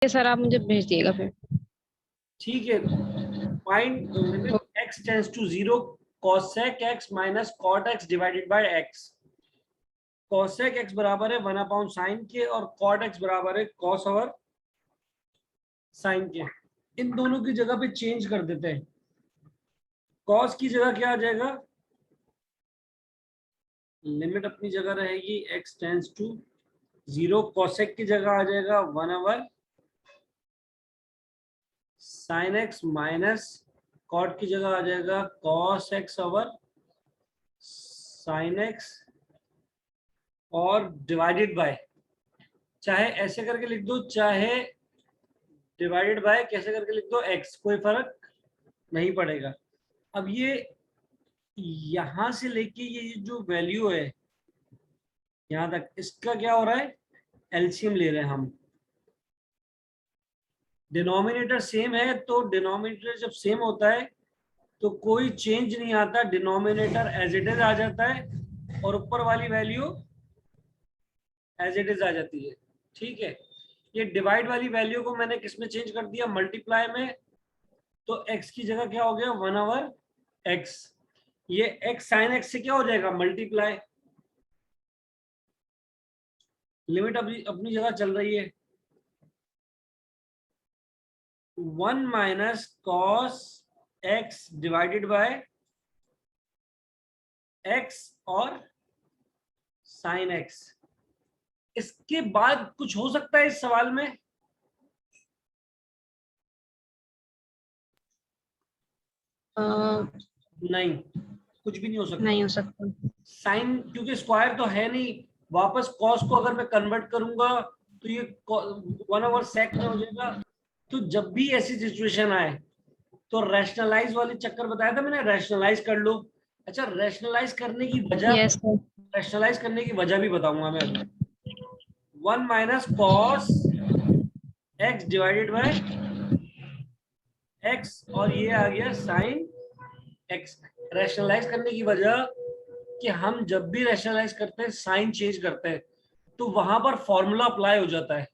Sir आप मुझे भेज दिएगा फिर। ठीक है, find limit x tends to 0 cosec x minus cot x divided by x। cosec x बराबर है 1 sin के और cot x बराबर है cos ओवर sin के। इन दोनों की जगह पे चेंज कर देते हैं। cos की जगह क्या आ जाएगा, लिमिट अपनी जगह रहेगी x टेंड्स टू 0, cosec की जगह आ जाएगा 1 sin x माइनस cot की जगह आ जाएगा cos x over sin x और डिवाइडेड बाय, चाहे ऐसे करके लिख दो चाहे डिवाइडेड बाय कैसे करके लिख दो x, कोई फर्क नहीं पड़ेगा। अब ये यहां से लेके ये जो वैल्यू है यहां तक, इसका क्या हो रहा है, एलसीएम ले रहे हैं हम। डिनोमिनेटर सेम है तो डिनोमिनेटर जब सेम होता है तो कोई चेंज नहीं आता, डिनोमिनेटर एज इट इज आ जाता है और ऊपर वाली वैल्यू एज इट इज आ जाती है। ठीक है, ये डिवाइड वाली वैल्यू को मैंने किस में चेंज कर दिया, मल्टीप्लाई में। तो x की जगह क्या हो गया 1/x, ये x sin x से क्या हो जाएगा मल्टीप्लाई, लिमिट अपनी अपनी जगह चल रही है। 1 minus cos x divided by x और sin x। इसके बाद कुछ हो सकता है इस सवाल में, नहीं कुछ भी नहीं हो सकता। नहीं हो सकता। साइन क्योंकि स्क्वायर तो है नहीं, वापस कॉस को अगर मैं कन्वर्ट करूंगा तो ये 1/sec में हो जाएगा। तो जब भी ऐसी सिचुएशन आए तो रैशनलाइज वाली चक्कर बताया था मैंने, रैशनलाइज कर लो। अच्छा, रैशनलाइज करने की वजह, यस सर। रैशनलाइज करने की वजह भी बताऊंगा मैं अभी। 1 minus cos x divided by x और ये आ गया साइन एक्स। रैशनलाइज करने की वजह कि हम जब भी रैशनलाइज करते हैं साइन चेंज करते हैं तो वहां पर फॉर्मूला अप्लाई हो जाता है।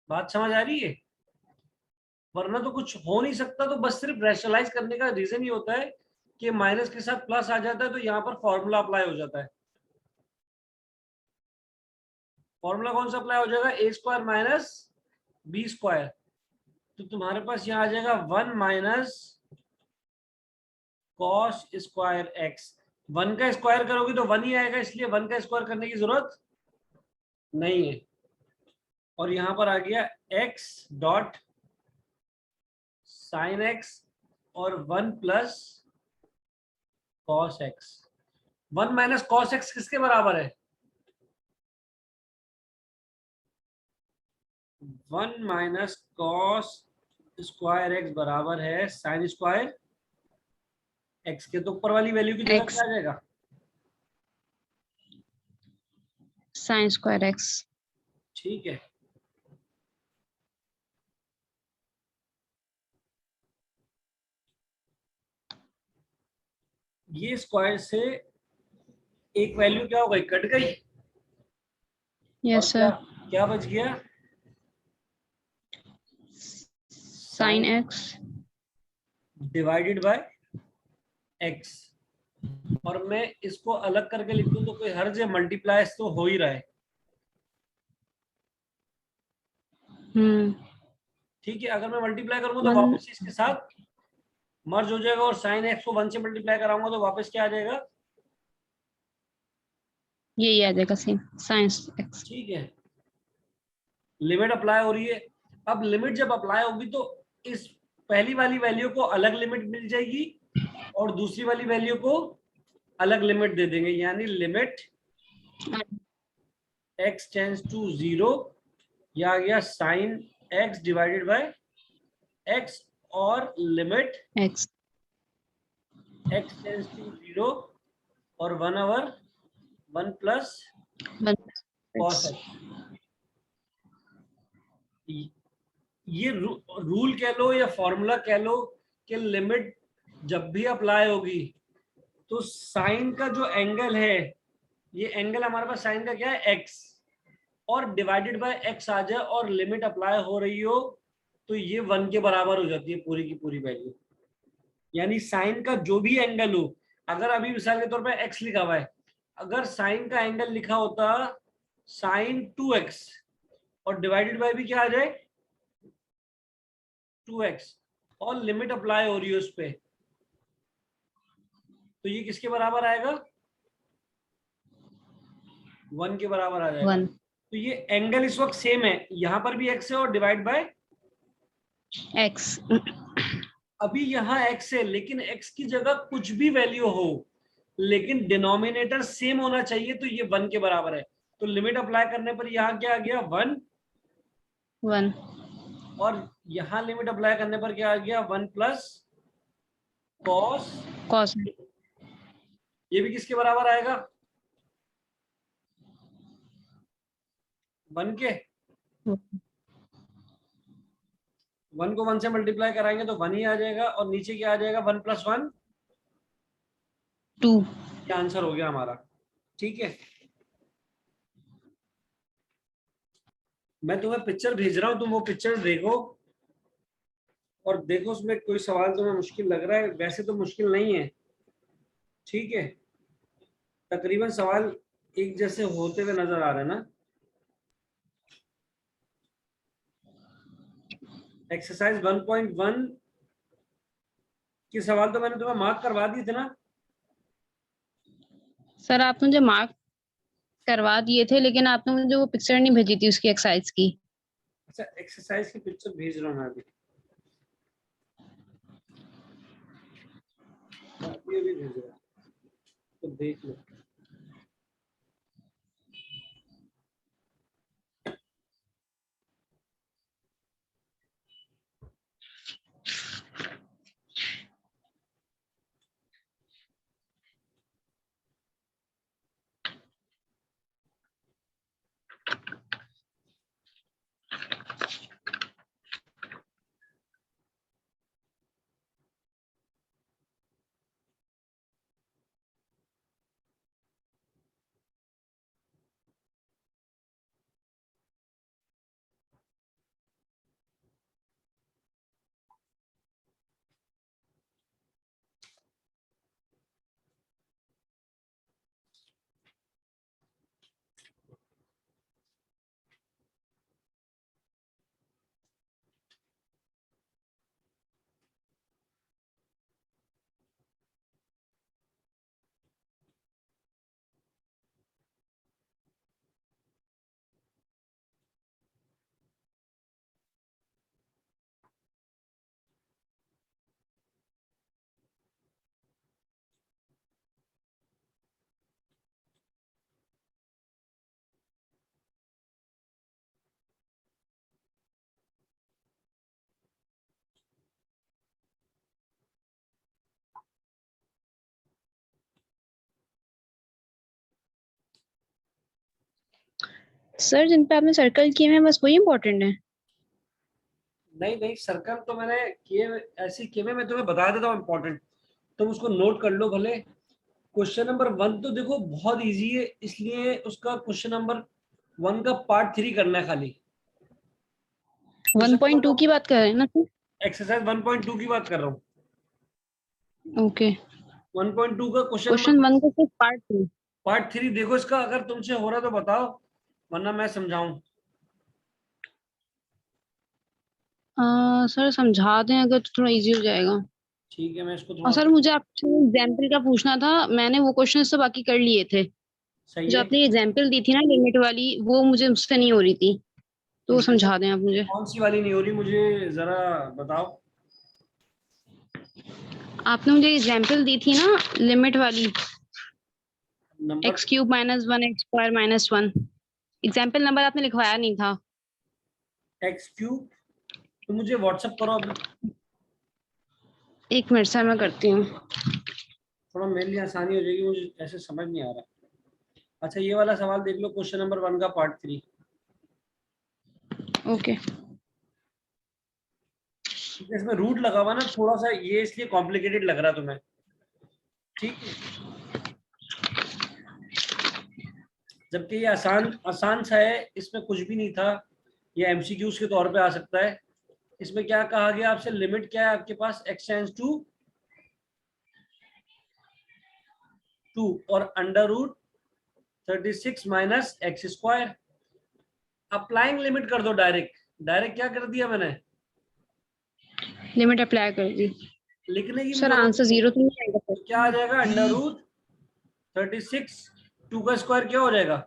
बात समझ आ रही है, वरना तो कुछ हो नहीं सकता। तो बस सिर्फ रैशनलाइज करने का रीजन ही होता है कि माइनस के साथ प्लस आ जाता है तो यहाँ पर फॉर्मूला अप्लाई हो जाता है। फॉर्मूला कौन सा अप्लाई हो जाएगा, ए स्क्वायर माइनस बी स्क्वायर। तो तुम्हारे पास यहाँ आ जाएगा 1 माइनस कॉस स्क्वायर एक्स। 1 का स्क्वायर करोगे तो 1 ही आएगा, इसलिए 1 का स्क्वायर करने की जरूरत नहीं है। और यहां पर आ गया x डॉट साइन एक्स और 1 plus cos x. 1 minus cos x किसके बराबर है, 1 माइनस कॉस स्क्वायर एक्स बराबर है साइन स्क्वायर एक्स के। तो ऊपर वाली वैल्यू की जगह एक्स क्या आ जाएगा, साइन स्क्वायर एक्स। ठीक है। ये स्क्वायर से एक वैल्यू क्या हो गई, कट गई। और यस क्या सर। क्या बच गया, sine sine x. Divided by x. और मैं इसको अलग करके लिख दूं तो कोई हर्ज है, मल्टीप्लाई तो हो ही रहा है। ठीक है, अगर मैं मल्टीप्लाई करूंगा तो 1। वापस इसके साथ मर्ज हो जाएगा और साइन एक्स को 1 से मल्टीप्लाई कराऊंगा तो वापस क्या आ जाएगा, यही आ जाएगा सेम साइंस एक्स। ठीक है। लिमिट अप्लाई हो रही है। अब लिमिट जब अप्लाई होगी तो इस पहली वाली वैल्यू को अलग लिमिट मिल जाएगी और दूसरी वाली वैल्यू को अलग लिमिट दे देंगे, यानी लिमिट x टेंड्स टू 0, या आ गया sine x divided by x और limit x. x tends to 0 और 1 प्लस कॉस एक्स। एक्स। ये रूल कह लो या फॉर्मूला कह लो कि लिमिट जब भी अप्लाई होगी तो साइन का जो एंगल है, ये एंगल हमारे पास साइन का क्या है x, और डिवाइडेड बाय x आ जाए और लिमिट अप्लाई हो रही हो, तो ये 1 के बराबर हो जाती है पूरी की पूरी वैल्यू। यानी साइन का जो भी एंगल हो, अगर अभी मिसाल के तौर पे x लिखा हुआ है, अगर साइन का एंगल लिखा होता साइन 2x और डिवाइडेड बाय भी क्या आ जाए 2x और लिमिट अप्लाई हो रही है उस पे, तो ये किसके बराबर आएगा 1 के बराबर आ जाएगा। 1 तो ये एंगल इस वक्त सेम है, यहां पर भी x है और डिवाइड बाय x। अभी यहाँ x है, लेकिन x की जगह कुछ भी वैल्यू हो, लेकिन डिनोमिनेटर सेम होना चाहिए, तो ये 1 के बराबर है। तो लिमिट अप्लाई करने पर यहाँ क्या आ गया 1, 1 और यहाँ लिमिट अप्लाई करने पर क्या आ गया 1 प्लस कॉस। cos। ये भी किसके बराबर आएगा 1 के। 1 को 1 से मल्टीप्लाई कराएंगे तो 1 ही आ जाएगा, और नीचे क्या आ जाएगा 1 प्लस 1 2। ये आंसर हो गया हमारा। ठीक है, मैं तुम्हें पिक्चर भेज रहा हूं, तुम वो पिक्चर देखो और देखो उसमें कोई सवाल तुम्हें मुश्किल लग रहा है, वैसे तो मुश्किल नहीं है। ठीक है, तकरीबन सवाल एक जैसे होते हुए नजर आ रहे हैं ना। एक्सरसाइज 1.1 के सवाल तो मैंने तुम्हें मार्क करवा दिए थे ना। सर आप मुझे मार्क करवा दिए थे, लेकिन आपने मुझे वो पिक्चर नहीं भेजी थी उसकी एक्सरसाइज की। अच्छा, एक्सरसाइज की पिक्चर भेज रहा हूँ मैं अभी, अभी भेज रहा हूँ, तो देख लो। सर जिन पे आपने सर्कल किए हैं बस वही इम्पोर्टेंट है। नहीं नहीं, सर्कल तो मैंने किए, ऐसे किए मैं तुम्हें बता देता हूँ इंपॉर्टेंट, तुम उसको नोट कर लो भले। क्वेश्चन नंबर 1 तो देखो बहुत इजी है, इसलिए उसका क्वेश्चन नंबर 1 का पार्ट 3 करना है खाली। 1.2 की बात कर रहे हैं ना सर? एक्सरसाइज 1.2 की बात कर रहा हूँ। ओके। 1.2 का क्वेश्चन क्वेश्चन नंबर 1 का सिर्फ पार्ट 2। पार्ट 3 देखो इसका, अगर तुमसे हो रहा तो बताओ, वरना मैं समझाऊं। सर समझा दें अगर तो थोड़ा इजी हो जाएगा। ठीक है, मैं इसको और थोड़ा सर सा। मुझे आपसे एग्जाम्पल का पूछना था, मैंने वो क्वेश्चन तो बाकी कर लिए थे। सही जो है। आपने एग्जाम्पल दी थी ना लिमिट वाली, वो मुझे उससे नहीं हो रही थी, तो वो लिमिट समझा दें आप मुझे। कौन सी वाली नहीं हो रही, मुझे जरा बताओ। आपने मुझे एग्जाम्पल दी थी ना लिमिट वाली, number x³ - 1 x² - 1। Example number आपने लिखवाया नहीं था। x³ तो मुझे व्हाट्सएप करो अभी, एक मिनट सर मैं करती हूँ। थोड़ा मेरे लिए आसानी हो जाएगी, मुझे ऐसे समझ नहीं आ रहा। अच्छा, ये वाला सवाल देख लो, क्वेश्चन नंबर 1 का पार्ट 3। ओके। इसमें रूट लगा हुआ ना थोड़ा सा, ये इसलिए कॉम्प्लिकेटेड लग रहा तुम्हें। ठीक है, जबकि ये आसान आसान सा है, इसमें कुछ भी नहीं था, ये एमसीक्यूज के तौर पे आ सकता है। इसमें क्या कहा गया आपसे, लिमिट क्या है आपके पास, x टेंड्स टू 2 और under root 36 minus x square. Applying limit कर दो डायरेक्ट, डायरेक्ट क्या कर दिया मैंने, लिमिट अप्लाई कर दी। लिखने की भी सर जरूरत आंसर नहीं है। जीरो तो नहीं आएगा तो क्या आ जाएगा, अंडर रूट 36, 2 का स्क्वायर क्या हो जाएगा,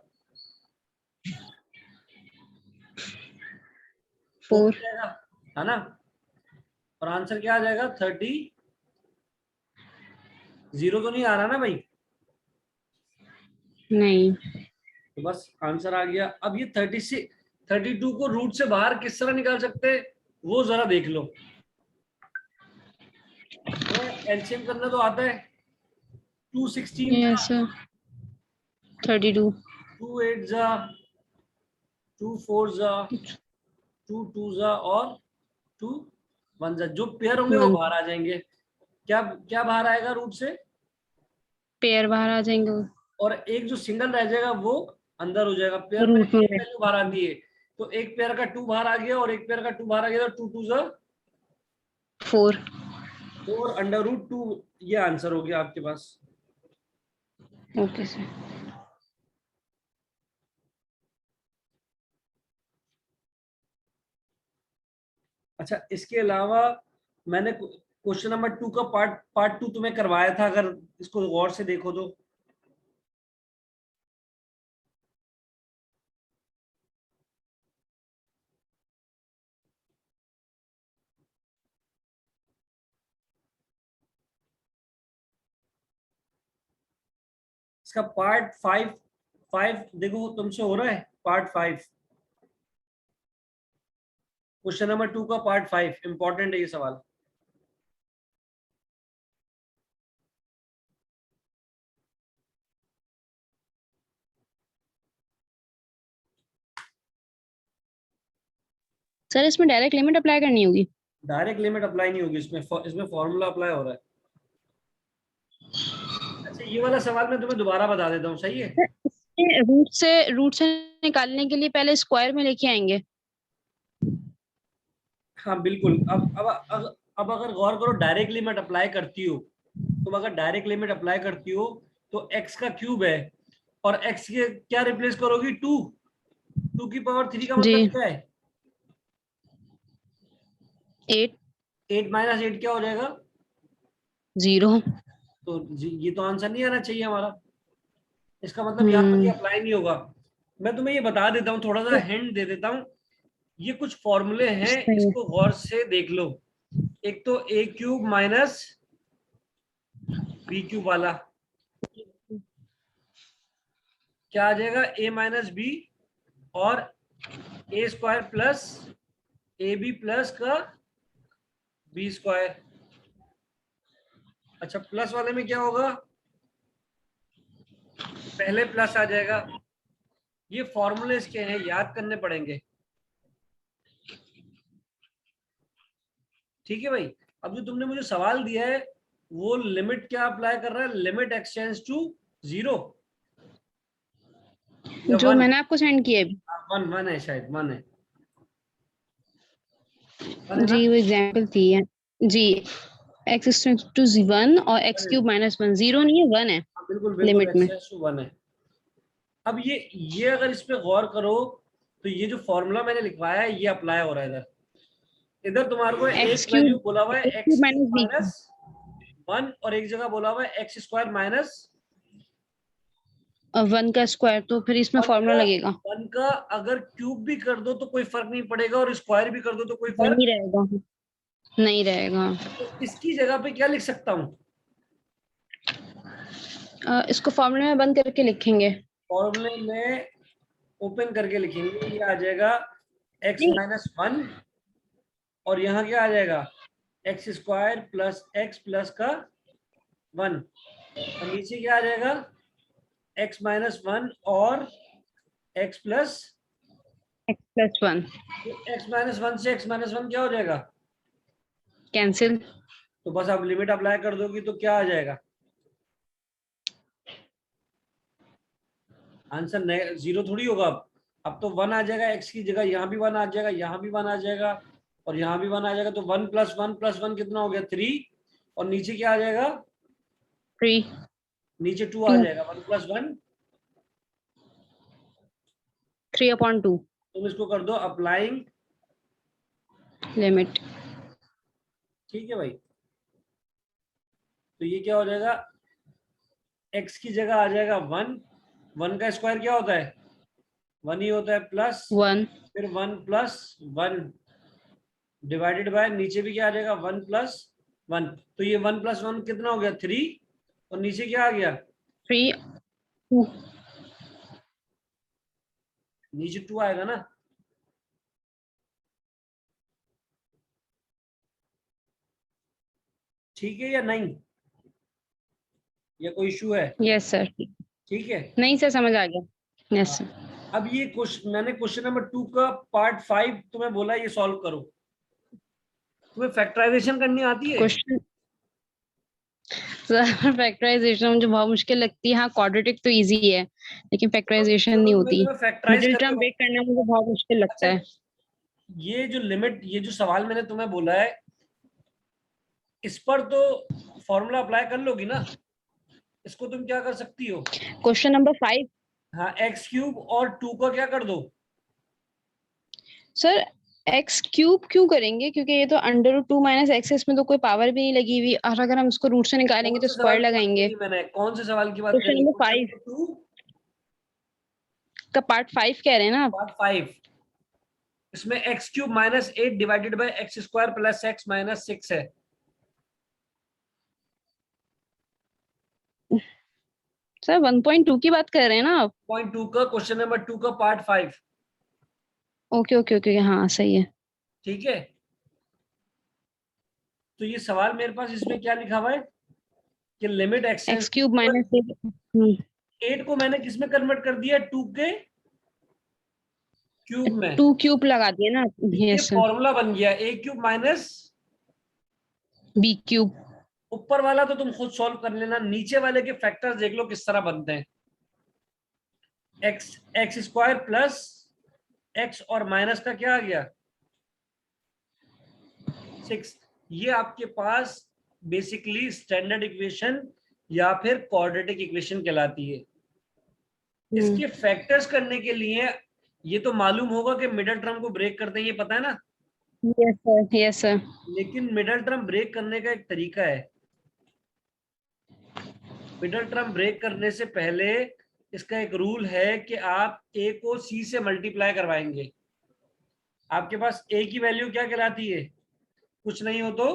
4 हो 4। जाएगा, है ना। और आंसर क्या आ जाएगा, 30, जीरो तो नहीं आ रहा ना भाई, नहीं, तो बस आंसर आ गया। अब ये 32 को रूट से बाहर किस तरह निकाल सकते हैं, वो जरा देख लो। एलसीएम करना तो आता है, 216 यस सर, 32। 2 8 जा, 2 4 जा, 2 2 जा और 2 1 जा, जो पेयर होंगे वो 1 बाहर आ जाएंगे। क्या क्या बाहर आएगा रूट से, पेयर बाहर आ जाएंगे, और एक जो सिंगल रह जाएगा वो अंदर हो जाएगा। पेयर में रूट में एक वैल्यू बाहर आती है, तो एक पेयर का 2 बाहर आ गया और एक पेयर का 2 बाहर आ गया, तो 2 2 जा 4। 4 अंडर रूट 2, ये आंसर हो गया आपके पास। Okay sir. अच्छा, इसके अलावा मैंने क्वेश्चन नंबर 2 का पार्ट 2 तुम्हें करवाया था, अगर इसको गौर से देखो तो। इसका पार्ट 5 देखो तुमसे हो रहा है, पार्ट 5, क्वेश्चन नंबर 2 का पार्ट 5 इंपॉर्टेंट है ये सवाल। सर इसमें डायरेक्ट लिमिट अप्लाई करनी होगी। डायरेक्ट लिमिट अप्लाई नहीं होगी इसमें, इसमें फॉर्मूला अप्लाई हो रहा है। अच्छा, ये वाला सवाल मैं तुम्हें दोबारा बता देता हूँ, सही है। रूट से निकालने के लिए पहले स्क्वायर में लेके आएंगे। हाँ बिल्कुल। अब अगर गौर करो, डायरेक्ट लिमिट अप्लाई करती हो, तुम अगर डायरेक्ट लिमिट अप्लाई करती हो तो x का क्यूब है, और x के क्या रिप्लेस करोगी, 2, 2 की पावर 3 का जी, मतलब क्या है, 8। 8 माइनस 8 क्या हो जाएगा, 0। तो ये तो आंसर नहीं आना चाहिए हमारा, इसका मतलब यहाँ पर ये अप्लाई नहीं होगा। मैं तुम्हें ये बता देता हूँ, थोड़ा सा हिंट दे देता हूँ, ये कुछ फॉर्मूले हैं, सही है। इसको गौर से देख लो। एक तो a cube minus b cube वाला क्या आ जाएगा, ए माइनस बी, और a square plus a b plus का बी स्क्वायर। अच्छा, प्लस वाले में क्या होगा, पहले प्लस आ जाएगा। ये फॉर्मूले इसके हैं, याद करने पड़ेंगे, ठीक है भाई। अब जो तुमने मुझे सवाल दिया है, वो लिमिट क्या अप्लाई कर रहा है, लिमिट एक्सटेंड्स टू 0 या जो 1, मैंने आपको सेंड किया है। 1 है शायद, 1 है, 1 है जी, ना। वो एग्जाम्पल थी है। जी, एक्स टू 1 और एक्स 1 क्यूब माइनस 1, 0 नहीं है, 1 है हाँ बिल्कुल बिल्कुल, लिमिट में। एक्सटेंड्स टू 1 है। अब ये अगर इस पे गौर करो, तो ये जो फॉर्मूला मैंने लिखवाया है ये अप्लाई हो रहा है इधर। इधर तुम्हारे को एक एक्स वैल्यू क्यूब, बोला हुआ है x x cube cube minus b minus 1, और एक जगह बोला हुआ है एक्स स्क्वायर माइनस और 1 का स्क्वायर, तो फिर इसमें 1 फॉर्मूला का। लगेगा। 1 का अगर क्यूब भी कर दो तो कोई फर्क नहीं पड़ेगा, और स्क्वायर भी कर दो तो कोई फर्क। नहीं रहेगा, नहीं रहेगा। तो इसकी जगह पे क्या लिख सकता हूँ, इसको फॉर्मूले में बंद करके लिखेंगे। फॉर्मूले में ओपन करके लिखेंगे, ये आ जाएगा एक्स नहीं, माइनस 1, और यहाँ क्या आ जाएगा, x square plus x plus का 1, और नीचे क्या आ जाएगा, एक्स माइनस 1 और x plus, x plus 1 x minus 1 से एक्स माइनस 1 क्या हो जाएगा, कैंसिल। तो बस आप लिमिट अप्लाई कर दोगी तो क्या आ जाएगा, आंसर जीरो थोड़ी होगा। अब तो 1 आ जाएगा, x की जगह यहाँ भी 1 आ जाएगा, यहाँ भी 1 आ जाएगा और यहाँ भी 1 आ जाएगा। तो 1 + 1 कितना हो गया 3, और नीचे क्या आ जाएगा 3 नीचे 2 आ 2 जाएगा। 1 + 1 3/2 तुम इसको कर दो अप्लाइंग लिमिट। ठीक है भाई। तो ये क्या हो जाएगा, x की जगह आ जाएगा 1, 1 का स्क्वायर क्या होता है 1 ही होता है, प्लस 1 फिर 1 + 1 डिवाइडेड बाय नीचे भी क्या आ जाएगा 1 + 1। तो ये 1 + 1 कितना हो गया 3, और नीचे क्या आ गया 3 2 नीचे 2 आएगा ना। ठीक है या नहीं, या कोई इशू है? Yes sir. ठीक है। नहीं सर, समझ आ गया। Yes sir. अब ये मैंने क्वेश्चन नंबर 2 का पार्ट 5 तुम्हें बोला ये सॉल्व करो। तुम्हें फैक्टराइजेशन करनी आती है? क्वेश्चन सर, फैक्टराइजेशन मुझे बहुत मुश्किल लगती है। हाँ, क्वाड्रेटिक तो इजी है, लेकिन फैक्टराइजेशन नहीं चलो मैं होती। तुम्हें फैक्टराइज मिडिल करके टर्म ब्रेक करना मुझे बहुत मुश्किल लगता अच्छा, है। ये जो सवाल मैंने तुम्हें बोला है इस पर तो फॉर्मूला अप्लाई कर लोगी ना। इसको तुम क्या कर सकती हो, क्वेश्चन नंबर 5 हाँ x³ और 2 का क्या कर दो सर, एक्स क्यूब क्यों करेंगे? क्योंकि ये तो √2 - x, इसमें तो कोई पावर भी नहीं लगी हुई, और अगर हम इसको रूट से निकालेंगे कौन तो से सवाल स्क्वायर की बात लगाएंगे। करी मैंने, कौन से सवाल की बात क्वेश्चन करी, नंबर क्वेश्चन 5 नंबर 2 का पार्ट 5 कह रहे हैं ना आप? पार्ट 5। इसमें x³ - 8 divided by x² + x - 6 है। सर 1.2 की बात कर रहे हैं ना आप? पॉइंट 2 का क्वेश्चन नंबर 2 का पार्ट 5। ओके ओके ओके, हाँ सही है। ठीक है। तो ये सवाल मेरे पास इसमें क्या लिखा हुआ है कि limit x tends x two cube minus 8 को मैंने किस में कन्वर्ट कर दिया 2 के क्यूब में। 2 क्यूब लगा दिए ना? तो ये यस सर। फॉर्मूला बन गया a³ बी क्यूब। ऊपर वाला तो तुम खुद सॉल्व कर लेना, नीचे वाले के फैक्टर्स देख लो किस तरह बनते हैं। x² प्लस x और माइनस का क्या आ गया 6। ये आपके पास बेसिकली स्टैंडर्ड इक्वेशन या फिर क्वाड्रेटिक इक्वेशन कहलाती है। इसके फैक्टर्स करने के लिए ये तो मालूम होगा कि मिडिल टर्म को ब्रेक करते हैं, ये पता है ना। Yes sir, yes sir. लेकिन मिडिल टर्म ब्रेक करने का एक तरीका है। मिडिल टर्म ब्रेक करने से पहले इसका एक रूल है कि आप a को c से मल्टीप्लाई करवाएंगे। आपके पास a की वैल्यू क्या कहलाती है, कुछ नहीं हो तो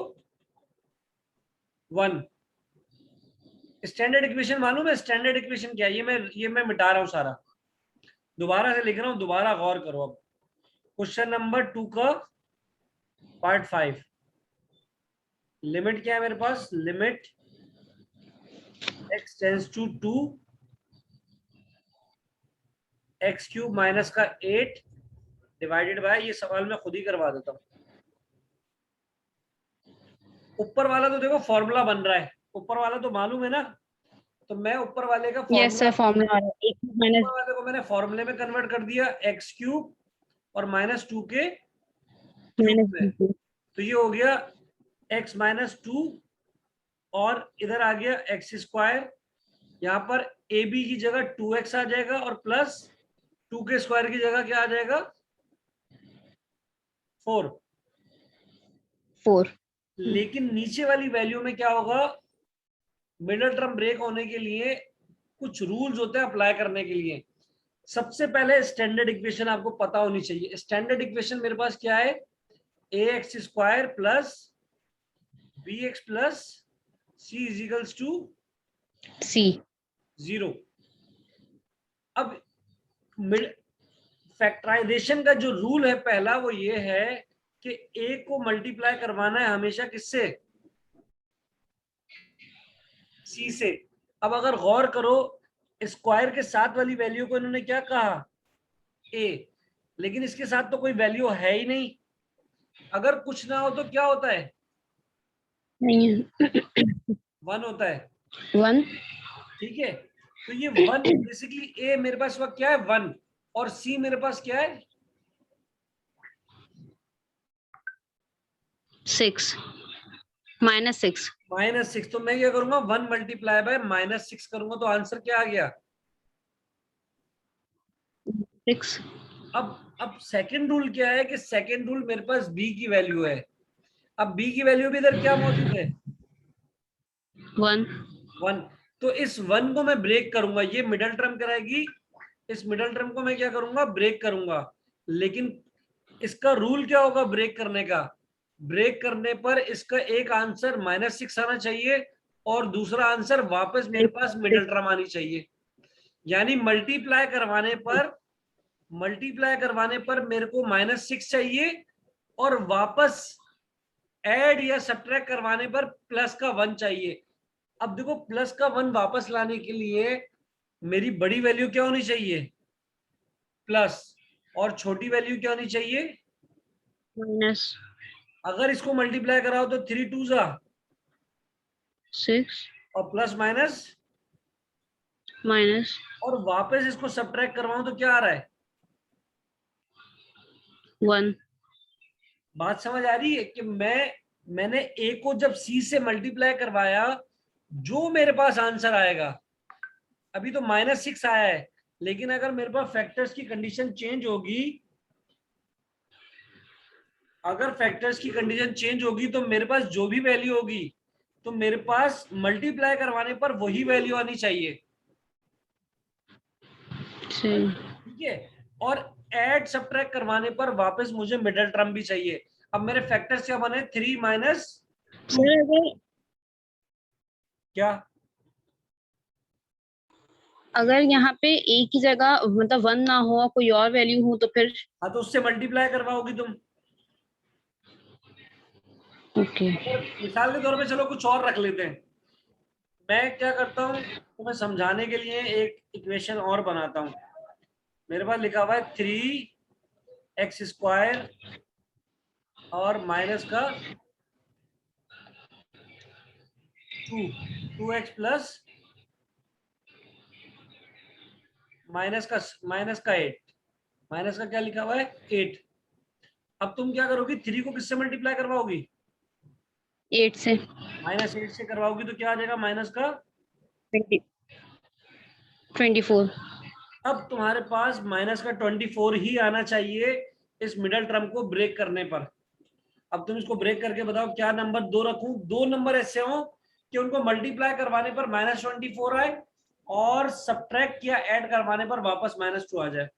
1। स्टैंडर्ड इक्वेशन मालूम है स्टैंडर्ड इक्वेशन क्या है? ये मैं मिटा रहा हूं सारा, दोबारा से लिख रहा हूं, दोबारा गौर करो। अब क्वेश्चन नंबर 2 का पार्ट 5, लिमिट क्या है मेरे पास, limit x tends to 2 x³ minus का 8 डिवाइडेड बाय, ये सवाल मैं खुद ही करवा देता हूँ। ऊपर वाला तो देखो फॉर्मूला बन रहा है, ऊपर वाला तो मालूम है ना। तो मैं ऊपर वाले का यस फॉर्मूला, सर, फॉर्मूला आ रहा है, 1 माइनस ऊपर वाले को मैंने फॉर्मूले में कन्वर्ट कर दिया x³ और -2 के क्यूब माइनस में। तो ये हो गया x - 2 और इधर आ गया x²। यहाँ पर ए बी की जगह 2x आ जाएगा और प्लस 2 के स्क्वायर की जगह क्या आ जाएगा 4। 4। लेकिन नीचे वाली वैल्यू में क्या होगा, मिडिल टर्म ब्रेक होने के लिए कुछ रूल्स होते हैं अप्लाई करने के लिए। सबसे पहले स्टैंडर्ड इक्वेशन आपको पता होनी चाहिए। स्टैंडर्ड इक्वेशन मेरे पास क्या है, ax² plus bx plus c is to see 0। अब फैक्टराइजेशन का जो रूल है पहला वो ये है कि a को मल्टीप्लाई करवाना है हमेशा किससे, c से। अब अगर गौर करो स्क्वायर के साथ वाली वैल्यू को इन्होंने क्या कहा a, लेकिन इसके साथ तो कोई वैल्यू है ही नहीं। अगर कुछ ना हो तो क्या होता है, नहीं है। 1 होता है। 1। ठीक है। तो ये 1 बेसिकली ए मेरे पास वक्त क्या है 1 और सी मेरे पास क्या है 6 -6 -6। तो मैं क्या करूंगा 1 मल्टीप्लाई बाय -6 करूंगा तो आंसर क्या आ गया 6 अब सेकंड रूल क्या है कि सेकंड रूल मेरे पास बी की वैल्यू है। अब बी की वैल्यू भी इधर क्या मौजूद है 1 1। तो इस 1 को मैं ब्रेक करूंगा, ये मिडल टर्म कराएगी, इस मिडल टर्म को मैं क्या करूंगा ब्रेक करूंगा। लेकिन इसका रूल क्या होगा ब्रेक करने का, ब्रेक करने पर इसका एक आंसर -6 आना चाहिए और दूसरा आंसर वापस मेरे पास मिडल टर्म आनी चाहिए। यानी मल्टीप्लाई करवाने पर मेरे को -6 चाहिए और वापस ऐड या सब्ट्रैक्ट करवाने पर प्लस का 1 चाहिए। अब देखो प्लस का 1 वापस लाने के लिए मेरी बड़ी वैल्यू क्या होनी चाहिए प्लस, और छोटी वैल्यू क्या होनी चाहिए। -6 अगर इसको मल्टीप्लाई कराओ तो 3 2 और प्लस माइनस, माइनस और वापस इसको सब्ट्रैक्ट करवाऊं तो क्या आ रहा है 1। बात समझ आ रही है कि मैंने ए को जब सी से मल्टीप्लाई करवाया जो मेरे पास आंसर आएगा, अभी तो -6 आया है, लेकिन अगर मेरे पास फैक्टर्स की कंडीशन चेंज होगी, अगर फैक्टर्स की कंडीशन चेंज होगी तो मेरे पास जो भी वैल्यू होगी तो मेरे पास मल्टीप्लाई करवाने पर वही वैल्यू आनी चाहिए। ठीक है, और ऐड सब्ट्रैक्ट करवाने पर वापस मुझे मिडिल टर्म भी चाहिए। अब मेरे फैक्टर्स क्या बने 3 -2 सर अगर क्या, अगर यहाँ पे ए की जगह मतलब 1 ना हो और कोई और वैल्यू हो तो फिर हाँ तो उससे मल्टीप्लाई करवाओगी तुम। ओके। अगर मिसाल के तौर पे चलो कुछ और रख लेते हैं, मैं क्या करता हूँ तुम्हें समझाने के लिए एक इक्वेशन और बनाता हूँ। मेरे पास लिखा हुआ है 3x² और माइनस का 2x प्लस माइनस का 8, माइनस का क्या लिखा हुआ है 8। अब तुम क्या करोगी 3 को किससे मल्टीप्लाई करवाओगी 8 से -8 से करवाओगी तो क्या आ जाएगा माइनस का 24। अब तुम्हारे पास माइनस का 24 ही आना चाहिए इस मिडल टर्म को ब्रेक करने पर। अब तुम इसको ब्रेक करके बताओ क्या नंबर दो रखूं, दो नंबर ऐसे हो कि उनको मल्टीप्लाई करवाने पर -24 आए और सब्ट्रैक्ट या ऐड करवाने पर वापस -2 आ जाए।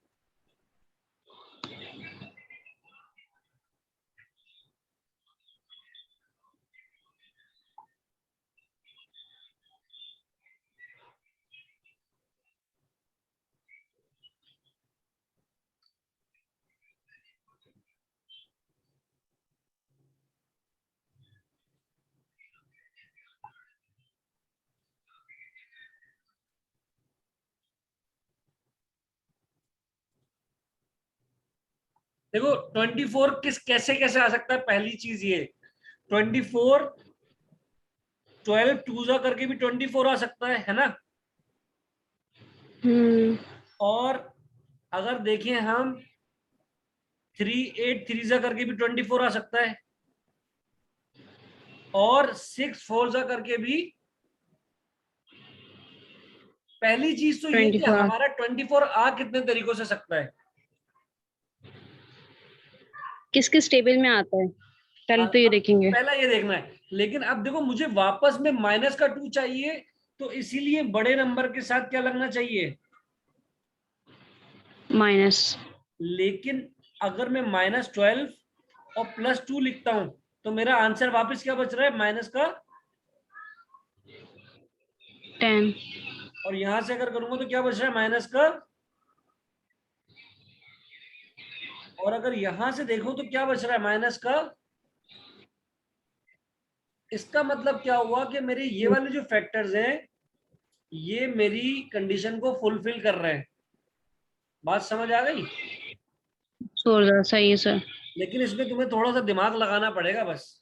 देखो 24 किस कैसे कैसे आ सकता है, पहली चीज ये 24 12 2 करके भी 24 आ सकता है ना। और अगर देखें हम 3 8 3 करके भी 24 आ सकता है और 6 4 करके भी। पहली चीज तो ये कि 24 हमारा 24 आ कितने तरीकों से सकता है, किस किस टेबल में आता है पहले तो ये अब देखेंगे। पहला ये देखना है। लेकिन अब देखो मुझे वापस में माइनस का 2 चाहिए तो इसीलिए बड़े नंबर के साथ क्या लगना चाहिए माइनस लेकिन अगर मैं -12 और +2 लिखता हूं तो मेरा आंसर वापस क्या बच रहा है माइनस का 10। और यहां से अगर करूंगा तो क्या बच रहा है माइनस का। और अगर यहां से देखो तो क्या बच रहा है माइनस का। इसका मतलब क्या हुआ कि मेरे ये वाले जो फैक्टर्स हैं ये मेरी कंडीशन को फुलफिल कर रहे हैं। बात समझ आ गई। सही है सर। लेकिन इसमें तुम्हें थोड़ा सा दिमाग लगाना पड़ेगा बस।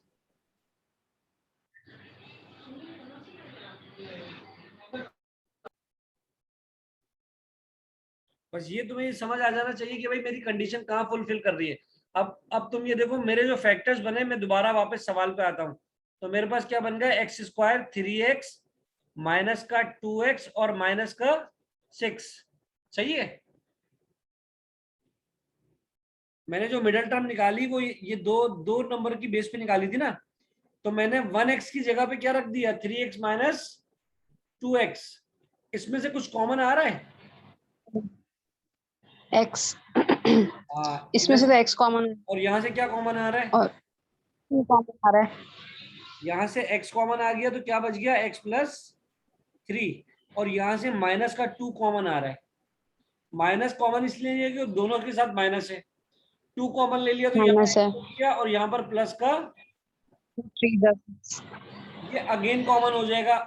बस ये तुम्हें समझ आ जाना चाहिए कि भाई मेरी कंडीशन कहाँ फुलफिल कर रही है। अब तुम ये देखो, मेरे जो फैक्टर्स बने, मैं दोबारा वापस सवाल पे आता हूँ। तो मेरे पास क्या बन गया, एक्स स्क्वायर 3x माइनस का 2x और माइनस का 6। सही है। मैंने जो मिडिल टर्म निकाली वो ये दो दो नंबर की बेस पे निकाली थी ना, तो मैंने 1x की जगह पे क्या रख दिया, 3x माइनस 2x। इसमें से कुछ कॉमन आ रहा है? एक्स हाँ, इसमें से तो एक्स कॉमन और यहाँ से क्या कॉमन आ रहा है? और टू कॉमन आ रहा है। यहाँ से x कॉमन आ गया तो क्या बच गया, x प्लस 3। और यहाँ से माइनस का 2 कॉमन आ रहा है। माइनस कॉमन इसलिए लिया कि दोनों के साथ माइनस है। 2 कॉमन ले लिया तो यहाँ माइनस है पर किया, और यहाँ पर प्लस का, 3 ये अगेन कॉमन हो जाएगा।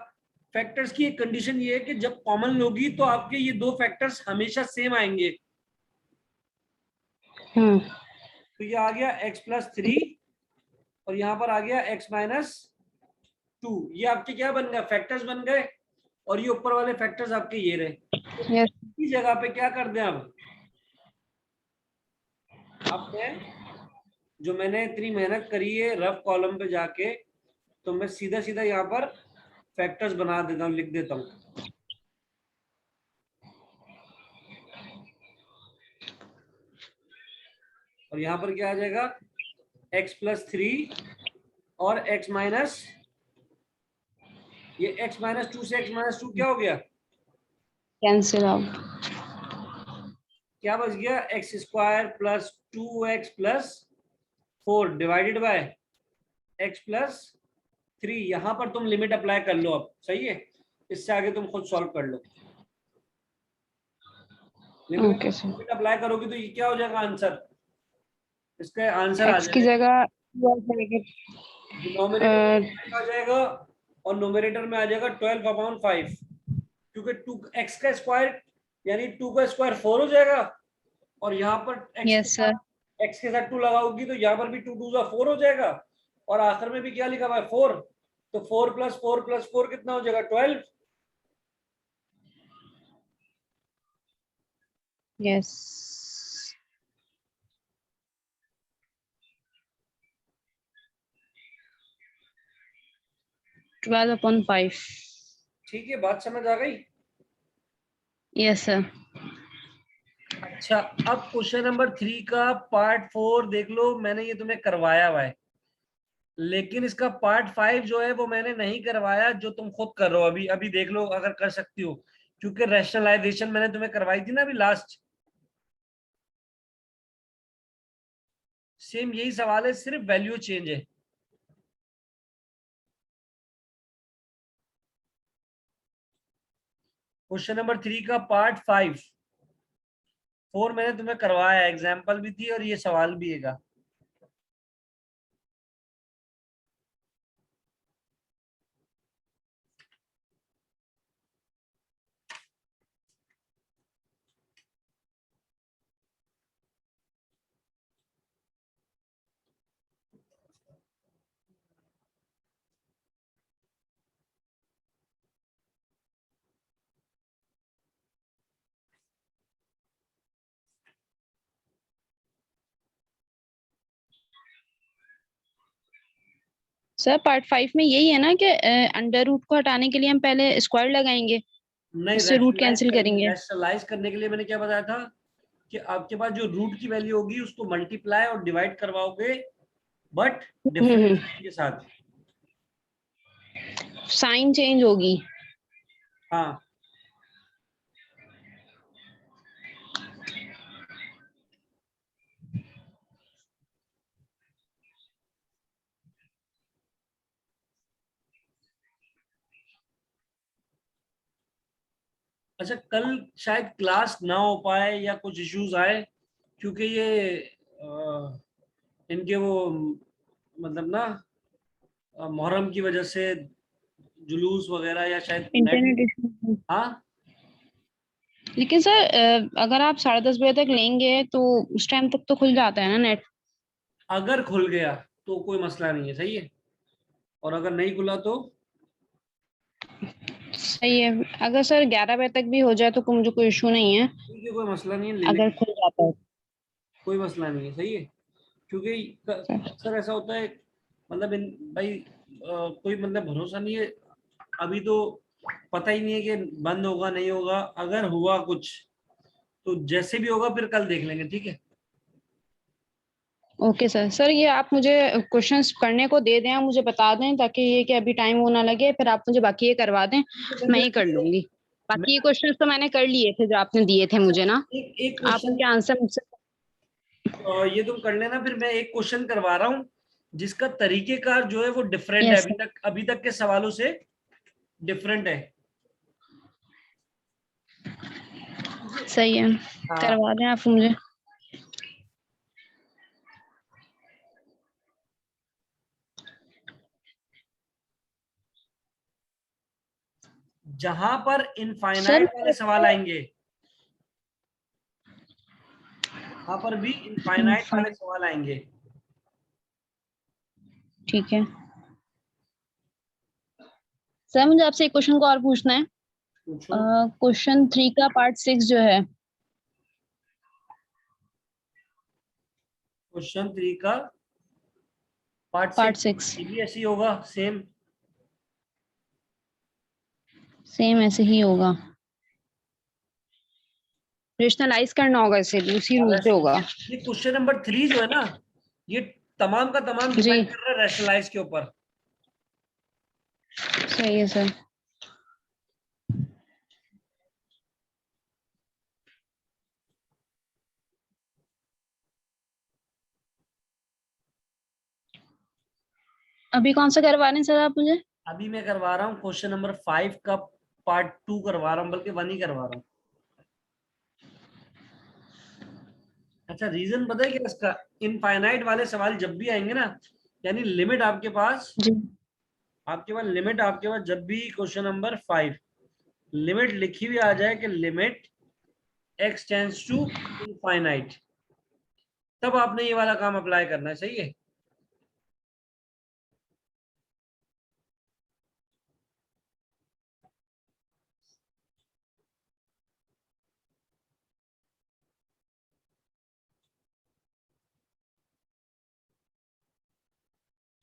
फैक्टर्स की एक कंडीशन ये है कि जब कॉमन लोगी तो आपके ये दो फैक्टर्स हमेशा सेम आएंगे। तो ये आ गया x प्लस 3 और यहाँ पर आ गया x माइनस 2। ये आपके क्या बन गया, फैक्टर्स बन गए। और ये ऊपर वाले फैक्टर्स आपके ये रहे। यस इसी जगह पे क्या कर दें अब मैं, जो मैंने इतनी मेहनत करी है रफ कॉलम पे जाके, तो मैं सीधा सीधा यहाँ पर फैक्टर्स बना देता हूँ, लिख देता हूँ। और यहाँ पर क्या आ जाएगा, x प्लस 3 और x माइनस, ये x माइनस 2 से x माइनस 2 क्या हो गया, कैंसिल आउट। क्या बच गया, x square plus 2x plus 4 divided by x plus 3। यहाँ पर तुम लिमिट अप्लाई कर लो अब, सही है। इससे आगे तुम खुद सॉल्व कर लो। Okay sir. लिमिट अप्लाई करोगे तो ये क्या हो जाएगा आंसर, इसका आंसर आ एक्स की जाएगा, जगह डिनोमिनेटर में आ जाएगा और नोमिनेटर में आ जाएगा 12/5। क्योंकि 2x का स्क्वायर यानी 2 का स्क्वायर 4 हो जाएगा, और यहाँ पर यस सर। x के साथ 2 लगाओगी तो यहाँ पर भी 2 2 4 हो जाएगा। और आखिर में भी क्या लिखा हुआ है, 4। तो 4 प्लस 4 प्लस 4 कितना हो जाएगा, 12। यस 12/5। ठीक है, बात समझ आ गई। Yes sir. अच्छा, अब क्वेश्चन नंबर 3 का पार्ट 4 देख लो। मैंने ये तुम्हें करवाया हुआ है, लेकिन इसका पार्ट 5 जो है वो मैंने नहीं करवाया, जो तुम खुद कर रहे हो अभी। अभी देख लो अगर कर सकती हो, क्योंकि रैशनलाइजेशन मैंने तुम्हें करवाई थी ना अभी लास्ट। सेम यही सवाल है, सिर्फ वैल्यू चेंज है। क्वेश्चन नंबर 3 का पार्ट 5 4 मैंने तुम्हें करवाया, एग्जाम्पल भी थी और ये सवाल भी है। सर पार्ट 5 में यही है ना कि अंडर रूट को हटाने के लिए हम पहले स्क्वायर लगाएंगे, नहीं, उससे रूट कैंसिल करेंगे। रैशनलाइज करने के लिए मैंने क्या बताया था कि आपके पास जो रूट की वैल्यू होगी उसको मल्टीप्लाई और डिवाइड करवाओगे, बट डिफरेंट साइन के साथ। साइन चेंज होगी। हाँ, अच्छा कल शायद क्लास ना हो पाए या कुछ इश्यूज आए, क्योंकि ये इनके वो मतलब ना मुहर्रम की वजह से जुलूस वगैरह, या शायद नेट। Internet issue. हाँ, लेकिन सर अगर आप 10:30 बजे तक लेंगे तो उस टाइम तक तो खुल जाता है ना नेट। अगर खुल गया तो कोई मसला नहीं है, सही है। और अगर नहीं खुला तो सही है। अगर सर 11 बजे तक भी हो जाए तो मुझे कोई इशू नहीं है, ठीक है, कोई मसला नहीं है, ले अगर लेंगे, खुल जाता है। कोई मसला नहीं है, सही है। क्योंकि सर अक्सर ऐसा होता है, मतलब इन भाई कोई मतलब भरोसा नहीं है, अभी तो पता ही नहीं है कि बंद होगा नहीं होगा, अगर हुआ कुछ तो जैसे भी होगा फिर कल देख लेंगे, ठीक है। Okay sir. सर ये आप मुझे क्वेश्चंस करने को दे दें, आप मुझे बता दें, ताकि ये कि अभी टाइम वो ना लगे, फिर आप मुझे बाकी ये करवा दें, मैं ये कर लूंगी। मैं बाकी ये क्वेश्चंस तो मैंने कर लिए थे जो आपने दिए थे मुझे ना, एक एक आप क्वेश्चन, उनके आंसर मुझसे। ये तुम कर लेना, फिर मैं एक क्वेश्चन करवा रहा हूँ जिसका तरीकेकार जो है वो डिफरेंट है, यस सर, अभी तक के सवालों से डिफरेंट है। सही है, हाँ, करवा दें आप मुझे। जहां पर सर इनफाइनाइट वाले सवाल आएंगे, वहां पर भी इनफाइनाइट वाले सवाल आएंगे। ठीक है सर, मुझे आपसे एक क्वेश्चन को और पूछना है। पूछो। क्वेश्चन 3 का पार्ट 6 जो है, क्वेश्चन 3 का पार्ट पार्ट 6, 6 ये भी ऐसे ही होगा, सेम। सेम ऐसे ही होगा, रेशनलाइज करना होगा, इसे भी उसी रूल से होगा। ये क्वेश्चन नंबर 3 जो है ना, ये तमाम का तमाम जी डिपेंड कर रहा है रैशनलाइज के ऊपर। सही है सर। अभी कौन सा करवा रहे हैं सर आप मुझे? अभी मैं करवा रहा हूँ क्वेश्चन नंबर 5 का पार्ट 2 करवा रहा हूँ, बल्कि 1 ही करवा रहा हूँ। अच्छा, रीजन पता है क्या इसका? इनफाइनाइट वाले सवाल जब भी आएंगे ना, यानी लिमिट जी आपके पास जब भी क्वेश्चन नंबर 5 लिमिट लिखी हुई आ जाए कि limit x tends to infinite, तब आपने ये वाला काम अप्लाई करना है, सही है।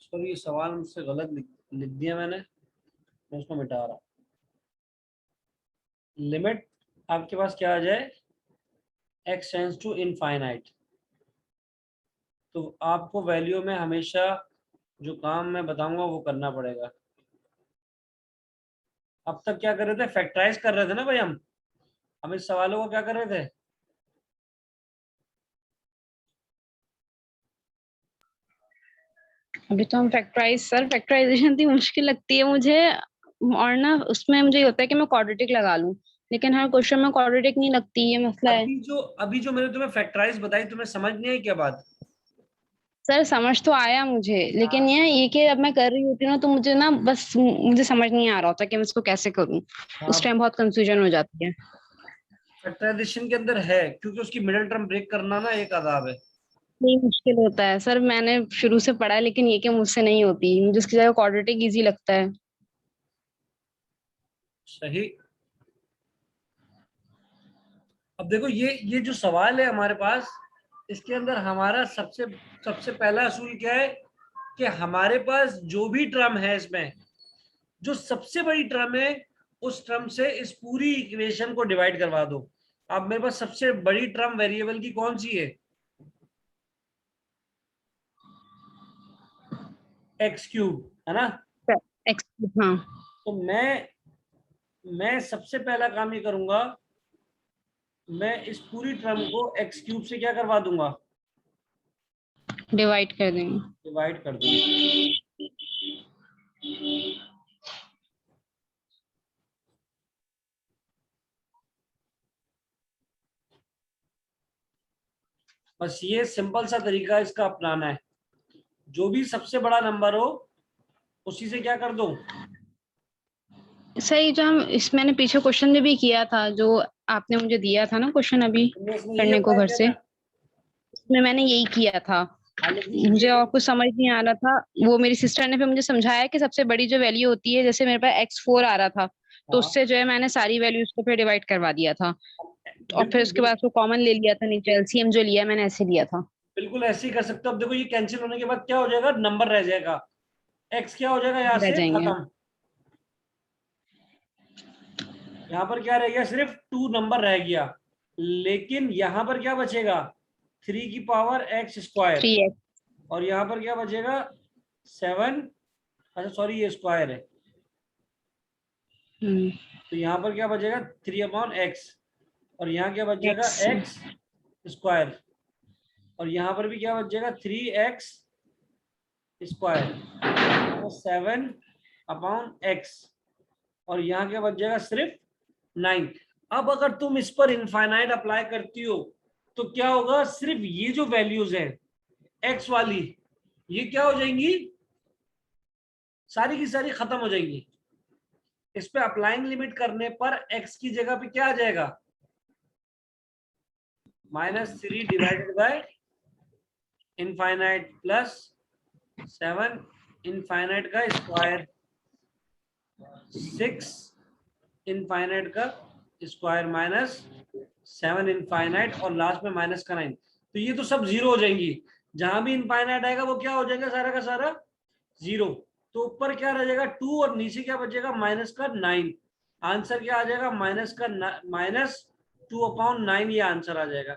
सॉरी, ये सवाल मुझसे गलत लिख दिया मैंने, मैं उसको मिटा रहा हूँ। लिमिट आपके पास क्या आ जाए, x टेंड्स टू इनफाइनाइट, तो आपको वैल्यू में हमेशा जो काम मैं बताऊंगा वो करना पड़ेगा। अब तक क्या कर रहे थे, फैक्टराइज कर रहे थे ना भाई, हम इस सवालों को क्या कर रहे थे, अभी तो हम फैक्टराइज, सर फैक्टराइजेशन इतनी मुश्किल लगती है मुझे, और ना उसमें मुझे ये होता है कि मैं क्वाड्रेटिक लगा लूं, लेकिन हर क्वेश्चन में क्वाड्रेटिक नहीं लगती, ये मसला है। अभी जो मैंने तुम्हें फैक्टराइज बताई, तुम्हें समझ नहीं आई क्या बात? सर समझ तो आया मुझे, लेकिन हाँ, ये कि अब मैं कर रही होती हूँ ना, तो मुझे ना बस मुझे समझ नहीं आ रहा होता कि मैं इसको कैसे करूँ, उस हाँ, टाइम बहुत कंफ्यूजन हो जाती है। फैक्टराइजेशन के अंदर है, क्योंकि उसकी मिडिल टर्म ब्रेक करना ना एक आदाब है। यही मुश्किल होता है सर, मैंने शुरू से पढ़ा है, लेकिन ये कि मुझसे नहीं होती, मुझे उसकी जगह क्वाड्रेटिक इजी लगता है। सही। अब देखो, ये जो सवाल है हमारे पास, इसके अंदर हमारा सबसे सबसे पहला असूल क्या है कि हमारे पास जो भी टर्म है इसमें, जो सबसे बड़ी टर्म है, उस टर्म से इस पूरी इक्वेशन को डिवाइड करवा दो। अब मेरे पास सबसे बड़ी टर्म वेरिएबल की कौन सी है, एक्स क्यूब, है ना। एक्स, हाँ, तो मैं सबसे पहला काम ये करूंगा, मैं इस पूरी टर्म को एक्स क्यूब से क्या करवा दूंगा, डिवाइड कर देंगे। डिवाइड कर दूंगा। बस ये सिंपल सा तरीका इसका अपनाना है, जो भी सबसे बड़ा नंबर हो उसी से क्या कर दो। सही, जो हम इस मैंने पीछे क्वेश्चन में भी किया था, जो आपने मुझे दिया था ना क्वेश्चन अभी तुमने इसमें यही करने को अप्लाई घर किया से, था। उसमें मैंने यही किया था। हाँ, लेकिन मुझे ये और कुछ समझ नहीं आ रहा था, वो मेरी सिस्टर ने फिर मुझे समझाया कि सबसे बड़ी जो वैल्यू होती है, जैसे मेरे पास x4 आ रहा था, तो उससे जो है मैंने सारी वैल्यूज को फिर डिवाइड करवा दिया था, और फिर उसके बिल्कुल बाद उसको कॉमन ले लिया था, नीचे एलसीएम जो लिया मैंने ऐसे लिया था। बिल्कुल ऐसे ही कर सकते हो। अब देखो ये कैंसिल होने के बाद क्या हो जाएगा, नंबर रह जाएगा, एक्स क्या हो जाएगा यहाँ रह से जाएंगे। खत्म। यहाँ पर क्या रह गया, सिर्फ 2 नंबर रह गया, लेकिन यहाँ पर क्या बचेगा, 3 की पावर एक्स स्क्वायर, 3x। और यहाँ पर क्या बचेगा 7, अच्छा सॉरी ये स्क्वायर है, तो यहाँ पर क्या बचेगा 3/x, और यहाँ क्या बच जाएगा x। एक्स स्क्वायर, और यहाँ पर भी क्या बच जाएगा 3x स्क्वायर 7/x, और यहाँ क्या बच जाएगा सिर्फ 9। अब अगर तुम इस पर इनफाइनाइट अप्लाई करती हो तो क्या होगा, सिर्फ ये जो वैल्यूज है x वाली, ये क्या हो जाएंगी, सारी की सारी खत्म हो जाएंगी। इस पे अप्लाइंग लिमिट करने पर x की जगह पे क्या आ जाएगा, -3 divided by infinite plus 7 infinite का स्क्वायर, 6 इनफाइनाइट का स्क्वायर माइनस 7 इनफाइनाइट, और लास्ट में माइनस का 9। तो ये तो सब जीरो हो जाएंगी, जहां भी इनफाइनाइट आएगा वो क्या हो जाएगा सारा का सारा जीरो। तो ऊपर क्या रह जाएगा 2, और नीचे क्या बचेगा माइनस का 9। आंसर क्या आ जाएगा, -2/9 ये आंसर आ जाएगा।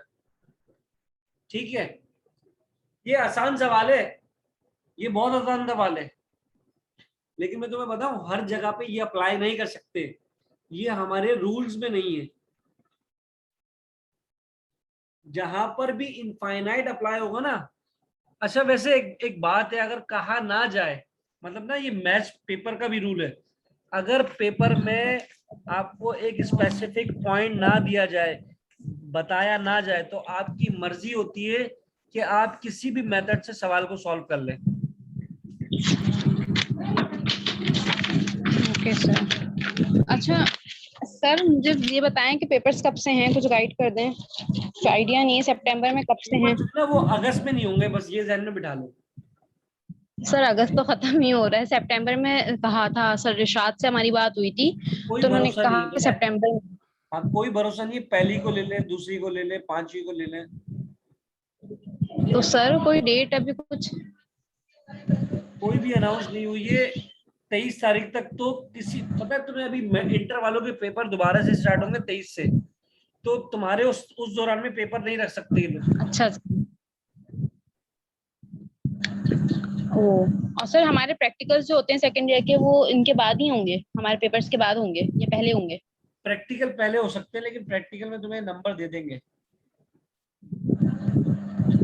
ठीक है, ये आसान सवाल है, ये बहुत आसान सवाल है, लेकिन मैं तुम्हें बताऊं हर जगह पे ये अप्लाई नहीं कर सकते, ये हमारे रूल्स में नहीं है। जहां पर भी इनफाइनाइट अप्लाई होगा ना, अच्छा वैसे एक बात है, अगर कहा ना जाए, मतलब ना ये मैथ्स पेपर का भी रूल है, अगर पेपर में आपको एक स्पेसिफिक पॉइंट ना दिया जाए, बताया ना जाए, तो आपकी मर्जी होती है कि आप किसी भी मेथड से सवाल को सॉल्व कर लें। Okay sir. अच्छा सर, मुझे ये बताएं कि पेपर्स कब से हैं, कुछ गाइड कर दें, कुछ आइडिया नहीं है सितंबर में कब से पेपर हैं। जो है ना वो अगस्त में नहीं होंगे, बस ये ध्यान में बिठा लो। सर अगस्त तो खत्म ही हो रहा है, सितंबर में कहा था सर, रिशाद से हमारी बात हुई थी, कोई तो उन्होंने भरोसा कहा नहीं है कि पता है, सितंबर में। हाँ कोई भरोसा नहीं है, पहली को ले ले, दूसरी को ले ले, पांचवी को ले ले। तो सर कोई डेट अभी कुछ। कोई भी अनाउंस नहीं हुई है। 23 तारीख तक तो किसी, पता है तुम्हें, अभी इंटर वालों के पेपर दोबारा से स्टार्ट होंगे 23 से, तो तुम्हारे उस दौरान में पेपर नहीं रख सकते ये लोग। अच्छा। ओ, और सर हमारे प्रैक्टिकल्स जो होते हैं सेकेंड ईयर के, वो इनके बाद ही होंगे, हमारे पेपर्स के बाद होंगे या पहले होंगे? प्रैक्टिकल पहले हो सकते हैं, लेकिन प्रैक्टिकल में तुम्हें नंबर दे देंगे।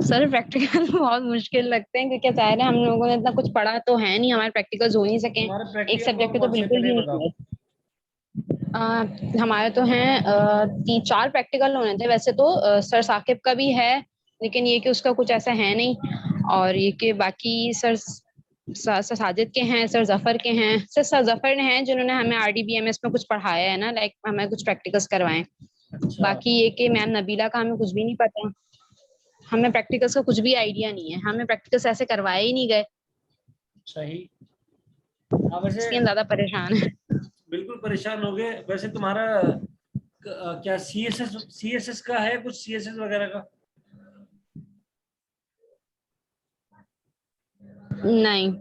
सर प्रैक्टिकल बहुत मुश्किल लगते हैं, क्योंकि चाह रहे हम लोगों ने इतना कुछ पढ़ा तो है नहीं, हमारे प्रैक्टिकल्स हो नहीं सके। तुम्हारे एक प्रैक्टिकल सब्जेक्ट कौन के तो कौन से बिल्कुल पहले भी नहीं बताओ। हुए। हमारे तो हैं 3-4 प्रैक्टिकल होने थे वैसे तो, सर साकिब का भी है, लेकिन ये कि उसका कुछ ऐसा है नहीं, और ये कि बाकी सर साजिद के हैं, सर जफर के हैं, सर जफर ने हैं जिन्होंने हमें आरडीबीएमएस में कुछ पढ़ाया है ना, लाइक हमें कुछ प्रैक्टिकल्स करवाए। अच्छा बाकी ये कि मैम नबीला का हमें कुछ भी नहीं पता, हमें प्रैक्टिकल्स का कुछ भी आइडिया नहीं है, हमें प्रैक्टिकल्स ऐसे करवाए ही नहीं गए, सही। हाँ वैसे इसलिए हम ज्यादा परेशान है। बिल्कुल परेशान हो गए। वैसे तुम्हारा क्या सीएसएस का है, कुछ सीएसएस वगैरह का? नहीं,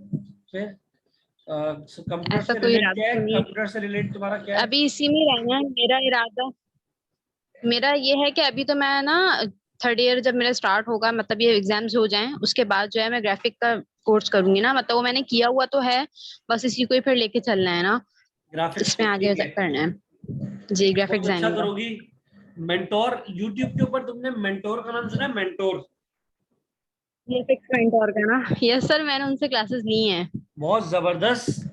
फिर कंप्यूटर ऐसा से कोई रिलेट इरादा क्या है, तो नहीं है। कंप्यूटर से रिलेट तुम्हारा क्या है? अभी इसी में रहना है मेरा इरादा। मेरा ये है कि अभी तो मैं ना थर्ड ईयर जब मेरा स्टार्ट होगा, मतलब ये एग्जाम्स हो जाएं, उसके बाद जो है मैं ग्राफिक का कोर्स करूंगी ना, मतलब वो मैंने किया हुआ तो है, बस इसी को ही फिर लेके चलना है ना, ग्राफिक्स इसमें को, आगे ठीक है, करना है। जी, ग्राफिक बहुत अच्छा डिजाइनिंग का। करोगी। मेंटोर, यूट्यूब के ऊपर तुमने मेंटोर का नाम सुना है, मेंटोर? ग्राफिक्स मेंटोर का ना, यस सर, मैंने उनसे क्लासेस ली हैं। बहुत जबरदस्त।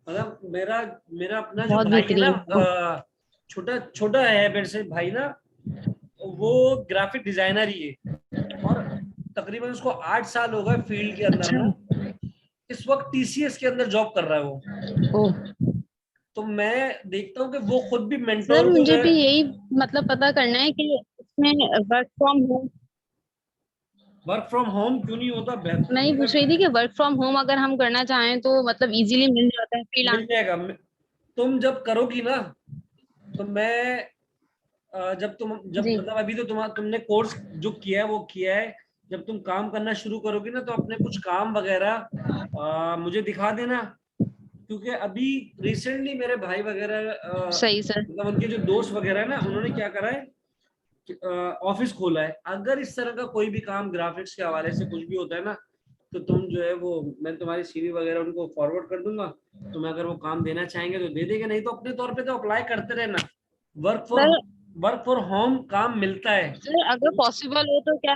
मतलब मेरा मेरा अपना जो बहुत भाई है ना, बेहतरीन। छोटा छोटा है मेरे से भाई ना, वो ग्राफिक डिजाइनर ही है, और तकरीबन उसको 8 साल हो गए फील्ड के अंदर अच्छा। ना। इस वक्त टीसीएस के अंदर जॉब कर रहा है वो। ओह। तो मैं देखता हूँ कि वो खुद भी सर मेंटोर को जो मुझे है, भी यही मतलब पता करना है कि इसमें work from home, work from home क्यों नहीं होता, मैं ये पूछ रही थी कि वर्क फ्रॉम होम अगर हम करना चाहें तो मतलब इजीली मिल जाता है मिल फ्रीलांस? जाएगा। तुम जब करोगी ना, तो मैं जब जी मतलब अभी तो तुमने कोर्स जो किया है वो किया है, जब तुम काम करना शुरू करोगी ना तो अपने कुछ काम वगैरह मुझे दिखा देना, क्योंकि अभी रिसेंटली मेरे भाई वगैरह सही सर। मतलब उनके जो दोस्त वगैरह है ना, उन्होंने क्या करा है, ऑफिस खोला है। अगर इस तरह का कोई भी काम ग्राफिक्स के हवाले से कुछ भी होता है ना, तो तुम जो है वो, मैं तुम्हारी सीवी वगैरह उनको फॉरवर्ड कर दूंगा। तुम्हें अगर वो काम देना चाहेंगे तो दे देंगे, नहीं तो अपने तौर पे तो अप्लाई करते रहना। Work for sir work for home काम मिलता है। सर अगर पॉसिबल हो तो क्या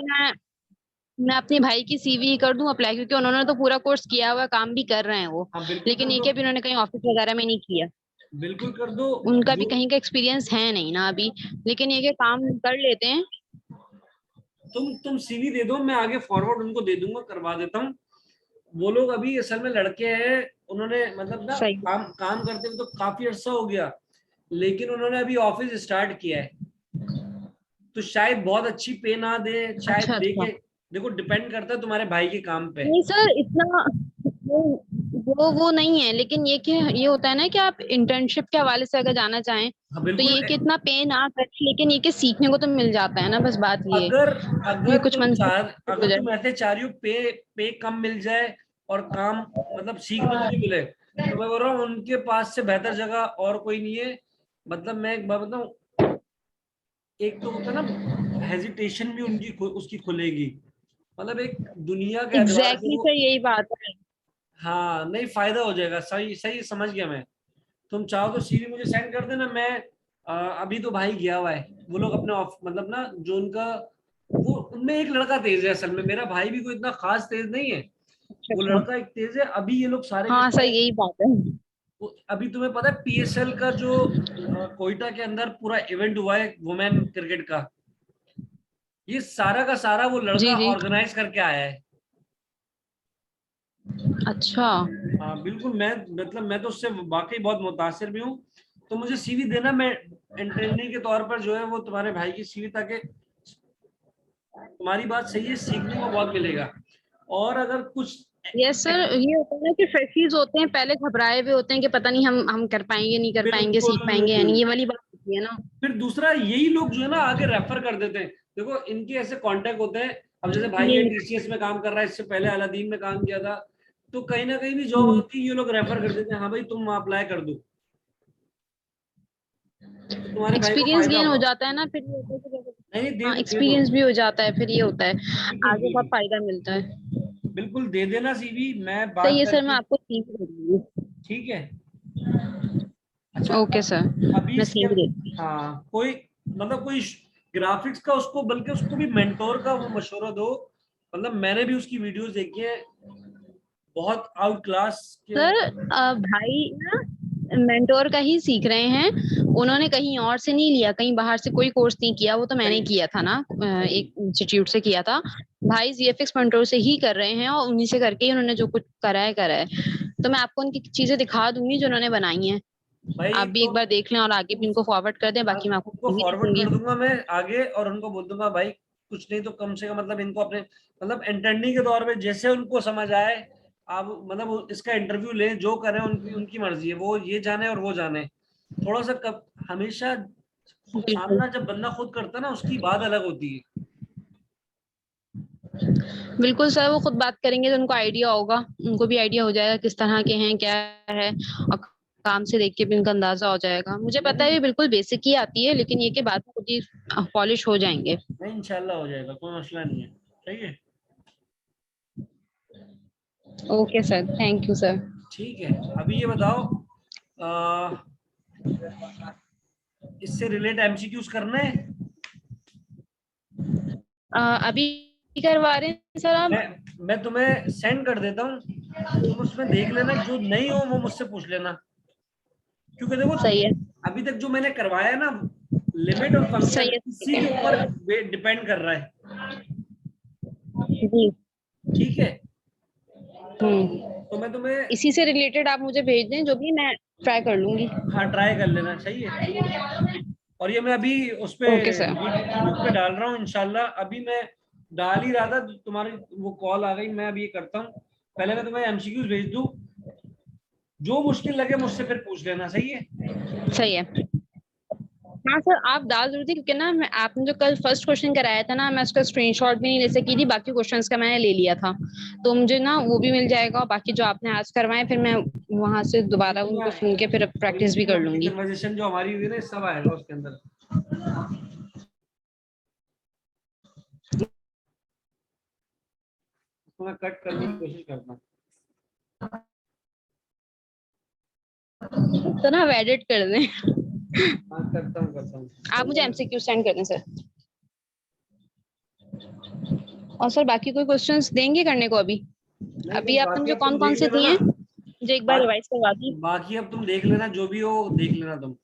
मैं अपने भाई की सीवी कर दूं अप्लाई, क्योंकि उन्होंने तो पूरा कोर्स किया हुआ है, काम भी कर रहे हैं वो। हाँ बिल्कुल लेकिन कर ये दो, क्या, भी उन्होंने कहीं ऑफिस वगैरह में नहीं किया, बिल्कुल कर दो। उनका भी जो कहीं का एक्सपीरियंस है नहीं ना अभी। लेकिन ये क्या, काम कर लेते हैं। तुम सीवी दे दो, मैं आगे फॉरवर्ड उनको दे दूंगा, करवा देता हूँ। वो लोग अभी असल में लड़के हैं, उन्होंने मतलब ना सही। काम काम करते हुए तो काफी अरसा हो गया, लेकिन उन्होंने अभी ऑफिस स्टार्ट किया है। तो शायद बहुत अच्छी पे ना दे, शायद अच्छा दे अच्छा। के, देखो डिपेंड करता है तुम्हारे भाई के काम पे। नहीं सर, इतना वो वो नहीं है, लेकिन ये कि ये होता है ना कि आप इंटर्नशिप के हवाले से अगर जाना चाहें हाँ तो बिल्कुल। ये कि इतना पे ना करें, लेकिन ये कि सीखने को तो मिल जाता है ना, बस बात ये है अगर कि अगर कुछ तुम मन से चाह हो अगर जाए। तुम ऐसे चाह रही हो पे कम मिल जाए और काम मतलब सीखने को भी मिले, तो मैं बोल रहा हूँ उनके पास से बेहतर जगह और कोई नहीं है। मतलब मैं एक बात बताऊं, एक तो होता है ना हेजिटेशन भी उनकी उसकी खुलेगी, मतलब एक दुनिया के एतबार से एग्जैक्टली वो। सर, यही बात है। हाँ नहीं, फायदा हो जाएगा, सही सही समझ गया मैं। तुम चाहो तो सीवी मुझे सेंड कर देना, मैं अभी तो भाई गया हुआ है, वो लोग अपने ऑफ मतलब ना जो उनका, वो उनमें एक लड़का तेज है, असल में मेरा भाई भी कोई इतना खास तेज नहीं है, अच्छा वो अच्छा। लड़का एक तेज है। अभी ये लोग सारे के हाँ सर, सारे, यही बात है। अभी तुम्हें पता है पीएसएल का जो कोयटा के अंदर पूरा इवेंट हुआ है वुमेन क्रिकेट का, ये सारा का सारा वो लड़का जी जी। ऑर्गेनाइज करके आया है। अच्छा। हाँ बिल्कुल, मैं मतलब मैं तो उससे वाकई बहुत मुतासिर भी हूँ। तो मुझे सीवी देना, मैं इंटरनी के तौर पर जो है वो तुम्हारे भाई की सीवी, ताकि तुम्हारी बात सही है, सीखने को बहुत मिलेगा। और अगर कुछ यस सर, ये होता है ना कि फ्रेशर्स होते हैं, पहले घबराए हुए होते हैं कि पता नहीं हम कर पाएंगे नहीं कर पाएंगे, सीख पाएंगे या बिल्कुल, नहीं, ये वाली बात होती है ना। फिर दूसरा यही लोग जो है ना आगे रेफर कर देते हैं। देखो इनके ऐसे कांटेक्ट होते हैं, अब जैसे भाई है ये टीसीएस में काम कर रहा है, इससे पहले अलादीन में काम किया था, तो कहीं ना कहीं भी जॉब हम्म, होती है ये लोग रेफर कर देते हैं, हाँ भाई तुम अप्लाई कर दो, तो तुम्हारे भाई को एक्सपीरियंस फायदा गेन हो होगा। जाता है ना, फिर ये होता है कि नहीं हाँ, दे दो, एक्सपीरियंस भी हो जाता है, फिर ये होता है बिल्कुल आगे बहुत बिल्कुल, फायदा मिलता है। बिल्कुल दे देना सीवी, मैं सही बात है सर, मैं करके। आपको सीख दूंगी। ठीक है। अच्छा ओके सर, अभी मैं इसके, सीख देती हाँ कोई मतलब कोई ग्राफिक्स का उसको, बल्कि उसको भी मेंटोर का वो मशवरा दो। मतलब मैंने भी उसकी वीडियोस देखी है, बहुत आउट क्लास के। सर। भाई ना मेंटोर का ही सीख रहे हैं, उन्होंने कहीं और से नहीं लिया, कहीं बाहर से कोई कोर्स नहीं किया, वो तो मैंने सही किया था ना, सही, एक इंस्टीट्यूट से किया था। भाई जीएफएक्स मेंटोर से ही कर रहे हैं, और उन्हीं से करके ही उन्होंने जो कुछ करा है। तो मैं आपको उनकी चीजें दिखा दूंगी जो उन्होंने बनाई हैं। भाई आप भी तो एक बार देख लें और आगे भी इनको फॉरवर्ड कर दें, बाकी मैं उनको आपको भी लिख फॉरवर्ड दूंगी। कर दूंगा मैं आगे, और उनको बोल दूंगा भाई कुछ नहीं तो कम से कम मतलब इनको अपने मतलब इंटर्नी के तौर पे जैसे उनको समझ आए, आप मतलब इसका इंटरव्यू लें, जो करें उनकी उनकी मर्जी है, वो ये जाने और वो जाने। थोड़ा सा कब हमेशा बिल्कुल सामना जब बंदा खुद करता है ना, उसकी बात अलग होती है। बिल्कुल सर, वो खुद बात करेंगे तो उनको आइडिया होगा, उनको भी आइडिया हो जाएगा किस तरह के हैं क्या है, और काम से देख के भी उनका अंदाजा हो जाएगा। मुझे पता है नहीं ये बिल्कुल बेसिक ही आती है, लेकिन ये के बाद खुद ही पॉलिश हो जाएंगे। नहीं इंशाल्लाह हो जाएगा, कोई मसला नहीं है। ठीक है। Okay sir, thank you sir. ठीक है, अभी ये बताओ, इससे रिलेट एमसीक्यूज करना है। अभी करवा रहे हैं सर आप? मैं तुम्हें सेंड कर देता हूँ, तुम उसमें देख लेना, जो नहीं हो वो मुझसे पूछ लेना। क्योंकि देखो सही है। अभी तक जो मैंने करवाया ना, लिमिट और सही फंक्शन है इसी ठीक के ऊपर है। डिपेंड कर रहा है। जी। ठीक है, हम्म। तो मैं तुम्हें, इसी से रिलेटेड आप मुझे भेज दें, जो भी मैं ट्राई कर लूंगी। हाँ ट्राई कर लेना, सही है। और ये मैं अभी उस पे ओके सर। ग्रुप पे डाल रहा हूँ इंशाल्लाह। अभी मैं डाल ही रहा था, तुम्हारी वो कॉल आ गई, मैं अभी ये करता हूँ। पहले मैं तुम्हें एमसीक्यूज भेज दूँ, जो मुश्किल लगे मुझसे फिर पूछ लेना, सही है। सही है। हाँ सर, आप डाल जरूर थी, क्योंकि ना मैं आपने जो कल फर्स्ट क्वेश्चन कराया था ना, मैं उसका स्क्रीनशॉट भी नहीं ले सकी थी, बाकी क्वेश्चंस का मैंने ले लिया था, तो मुझे ना वो भी मिल जाएगा, और बाकी जो आपने आज करवाए फिर मैं वहां से दोबारा जितनी उनको सुन के फिर और प्रैक्टिस भी इतनी कर लंबी लूंगी। कन्वर्सेशन जो हमारी हुई ना, सब आएगा उसके अंदर। उसको मैं कट करने की कोशिश करता हूँ। तो ना आप एडिट कर दें। हाँ करता हूँ। आप मुझे एमसीक्यू सेंड कर दें सर। और सर बाकी कोई क्वेश्चंस देंगे करने को अभी? नहीं अभी नहीं, आपने बाकी मुझे अब कौन तुम कौन देख से लेना दिए ना। हैं, मुझे एक बार बा, रिवाइज करवा दी। बाकी अब तुम देख लेना, जो भी हो देख लेना तुम।